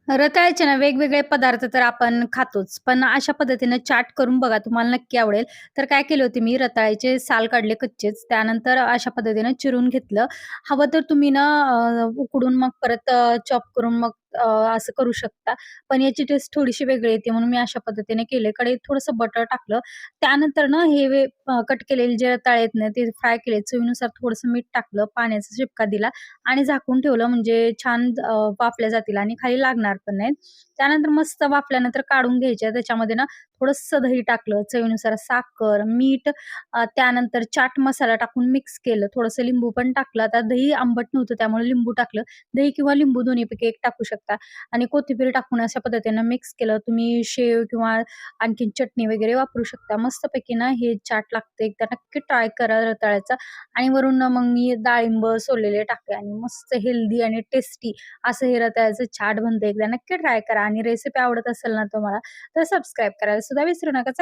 रताळ्याचे ना वेगवेगळे पदार्थ तर आपण खातोच. पण अशा पद्धतीनं चाट करून बघा, तुम्हाला नक्की आवडेल. तर काय केले होते मी रताळ्याचे साल काढले कच्चेच. त्यानंतर अशा पद्धतीनं चिरून घेतलं. हवं तर तुम्ही ना उकडून मग परत चॉप करून मग असं करू शकता. पण याची टेस्ट थोडीशी वेगळी येते म्हणून मी अशा पद्धतीने केले. कढईत थोडंसं बटर टाकलं. त्यानंतर ना हे कट केलेले जे रताळे आहेत ना, ते फ्राय केले. चवीनुसार थोडंसं मीठ टाकलं, पाण्याचा शिपका दिला आणि झाकून ठेवलं म्हणजे छान वाफल्या जातील आणि खाली लागणार पण नाहीत. त्यानंतर मस्त वाफल्यानंतर काढून घ्यायच्या. त्याच्यामध्ये ना थोडंसं दही टाकलं, चवीनुसार साखर, मीठ त्यानंतर चाट मसाला टाकून मिक्स केलं. थोडंसं लिंबू पण टाकलं. आता दही आंबट नव्हतं त्यामुळे लिंबू टाकलं. दही किंवा लिंबू दोन्हीपैकी एक टाकू शकता आणि कोथिंबीर टाकून अशा पद्धतीनं मिक्स केलं. तुम्ही शेव किंवा आणखीन चटणी वगैरे वापरू शकता. मस्तपैकी ना हे चाट लागतं. एकदा नक्की ट्राय करा रताळ्याचा आणि वरून ना मग मी डाळिंब सोललेले टाकले आणि मस्त हेल्दी आणि टेस्टी असं हे रताळ्याचं चाट बनतं. एकदा नक्की ट्राय करा आणि रेसिपी आवडत असेल ना तुम्हाला तर सबस्क्राईब करायला सुद्धा विसरू नका. चला